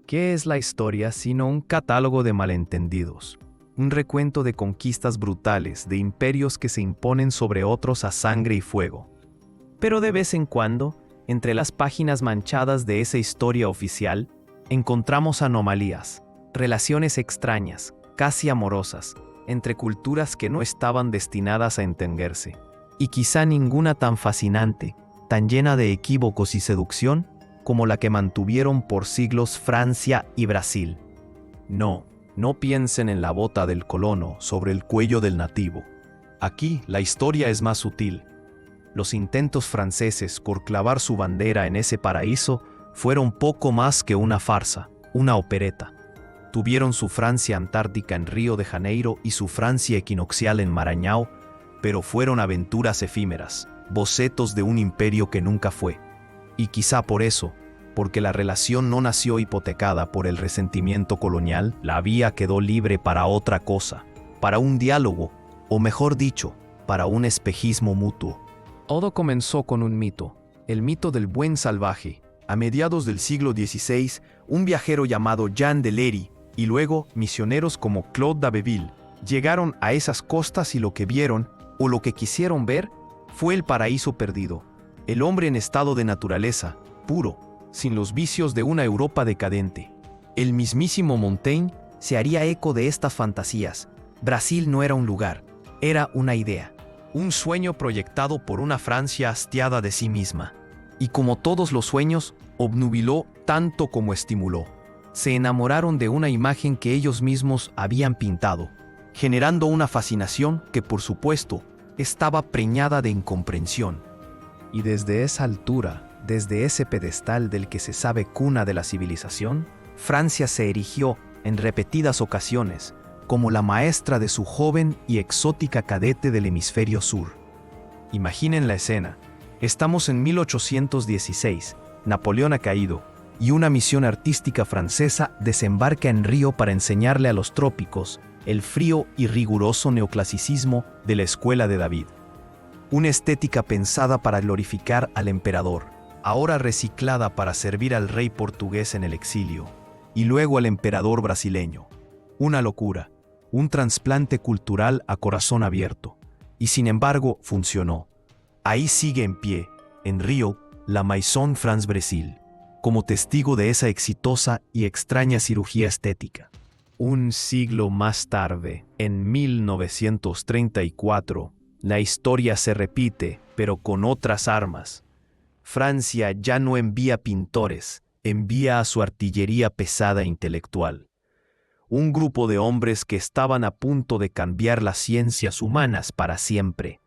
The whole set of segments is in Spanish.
¿Qué es la historia sino un catálogo de malentendidos? Un recuento de conquistas brutales, de imperios que se imponen sobre otros a sangre y fuego. Pero de vez en cuando, entre las páginas manchadas de esa historia oficial, encontramos anomalías, relaciones extrañas, casi amorosas, entre culturas que no estaban destinadas a entenderse. Y quizá ninguna tan fascinante, tan llena de equívocos y seducción, como la que mantuvieron por siglos Francia y Brasil. No piensen en la bota del colono sobre el cuello del nativo. Aquí la historia es más sutil. Los intentos franceses por clavar su bandera en ese paraíso fueron poco más que una farsa, una opereta. Tuvieron su Francia antártica en Río de Janeiro y su Francia equinoccial en Maranhão, pero fueron aventuras efímeras, bocetos de un imperio que nunca fue. Y quizá por eso, porque la relación no nació hipotecada por el resentimiento colonial, la vía quedó libre para otra cosa, para un diálogo, o mejor dicho, para un espejismo mutuo. Todo comenzó con un mito, el mito del buen salvaje. A mediados del siglo XVI, un viajero llamado Jean de Lery y luego misioneros como Claude d'Abbeville llegaron a esas costas y lo que vieron, o lo que quisieron ver, fue el paraíso perdido. El hombre en estado de naturaleza, puro, sin los vicios de una Europa decadente. El mismísimo Montaigne se haría eco de estas fantasías. Brasil no era un lugar, era una idea. Un sueño proyectado por una Francia hastiada de sí misma. Y como todos los sueños, obnubiló tanto como estimuló. Se enamoraron de una imagen que ellos mismos habían pintado, generando una fascinación que, por supuesto, estaba preñada de incomprensión. Y desde esa altura, desde ese pedestal del que se sabe cuna de la civilización, Francia se erigió en repetidas ocasiones como la maestra de su joven y exótica cadete del hemisferio sur. Imaginen la escena. Estamos en 1816, Napoleón ha caído, y una misión artística francesa desembarca en Río para enseñarle a los trópicos el frío y riguroso neoclasicismo de la escuela de David. Una estética pensada para glorificar al emperador, ahora reciclada para servir al rey portugués en el exilio, y luego al emperador brasileño. Una locura, un trasplante cultural a corazón abierto. Y sin embargo, funcionó. Ahí sigue en pie, en Río, la Maison France Brésil, como testigo de esa exitosa y extraña cirugía estética. Un siglo más tarde, en 1934, la historia se repite, pero con otras armas. Francia ya no envía pintores, envía a su artillería pesada intelectual. Un grupo de hombres que estaban a punto de cambiar las ciencias humanas para siempre.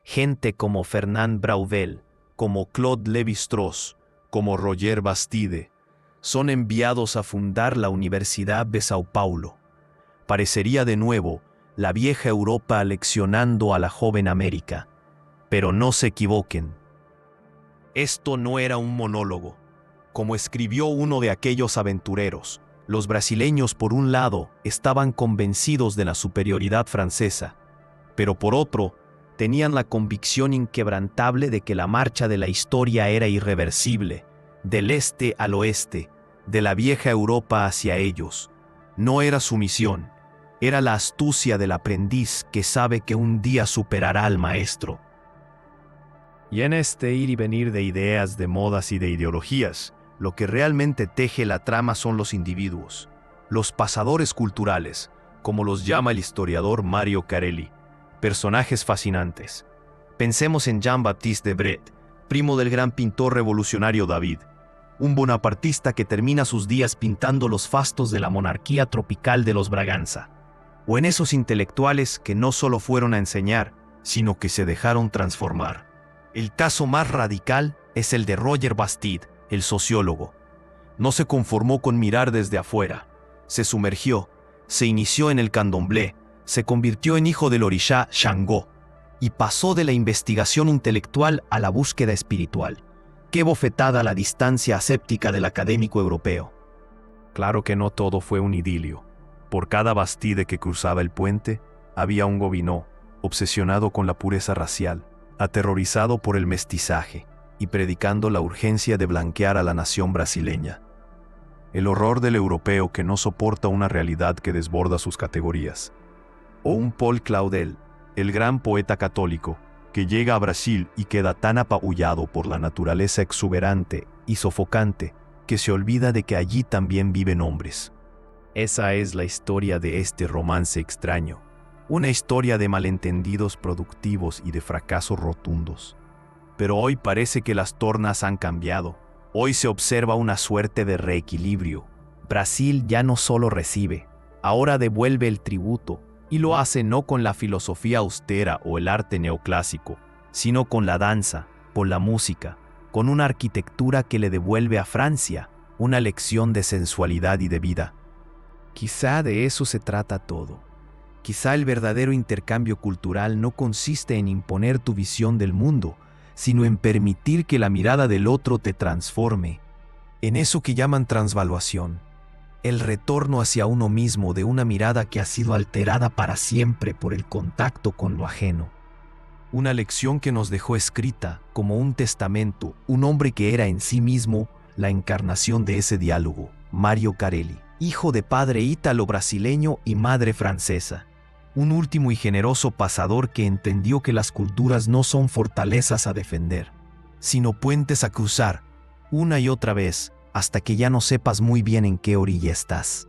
Gente como Fernand Braudel, como Claude Lévi-Strauss, como Roger Bastide, son enviados a fundar la Universidad de Sao Paulo. Parecería de nuevo la vieja Europa leccionando a la joven América. Pero no se equivoquen. Esto no era un monólogo. Como escribió uno de aquellos aventureros, los brasileños por un lado estaban convencidos de la superioridad francesa, pero por otro tenían la convicción inquebrantable de que la marcha de la historia era irreversible, del este al oeste, de la vieja Europa hacia ellos. No era su misión, era la astucia del aprendiz que sabe que un día superará al maestro. Y en este ir y venir de ideas, de modas y de ideologías, lo que realmente teje la trama son los individuos, los pasadores culturales, como los llama el historiador Mario Carelli, personajes fascinantes. Pensemos en Jean-Baptiste Debret, primo del gran pintor revolucionario David, un bonapartista que termina sus días pintando los fastos de la monarquía tropical de los Braganza, o en esos intelectuales que no solo fueron a enseñar, sino que se dejaron transformar. El caso más radical es el de Roger Bastide, el sociólogo. No se conformó con mirar desde afuera, se sumergió, se inició en el candomblé, se convirtió en hijo del orixá Xangó y pasó de la investigación intelectual a la búsqueda espiritual. ¡Qué bofetada a la distancia aséptica del académico europeo! Claro que no todo fue un idilio. Por cada Bastide que cruzaba el puente, había un Gobineau, obsesionado con la pureza racial, aterrorizado por el mestizaje y predicando la urgencia de blanquear a la nación brasileña. el horror del europeo que no soporta una realidad que desborda sus categorías. O un Paul Claudel, el gran poeta católico, que llega a Brasil y queda tan apabullado por la naturaleza exuberante y sofocante que se olvida de que allí también viven hombres. Esa es la historia de este romance extraño, una historia de malentendidos productivos y de fracasos rotundos. Pero hoy parece que las tornas han cambiado. Hoy se observa una suerte de reequilibrio. Brasil ya no solo recibe, ahora devuelve el tributo, y lo hace no con la filosofía austera o el arte neoclásico, sino con la danza, con la música, con una arquitectura que le devuelve a Francia una lección de sensualidad y de vida. Quizá de eso se trata todo. Quizá el verdadero intercambio cultural no consiste en imponer tu visión del mundo, sino en permitir que la mirada del otro te transforme, en eso que llaman transvaluación, el retorno hacia uno mismo de una mirada que ha sido alterada para siempre por el contacto con lo ajeno. Una lección que nos dejó escrita como un testamento, un hombre que era en sí mismo la encarnación de ese diálogo, Mario Carelli, hijo de padre ítalo-brasileño y madre francesa. Un último y generoso pasador que entendió que las culturas no son fortalezas a defender, sino puentes a cruzar, una y otra vez, hasta que ya no sepas muy bien en qué orilla estás.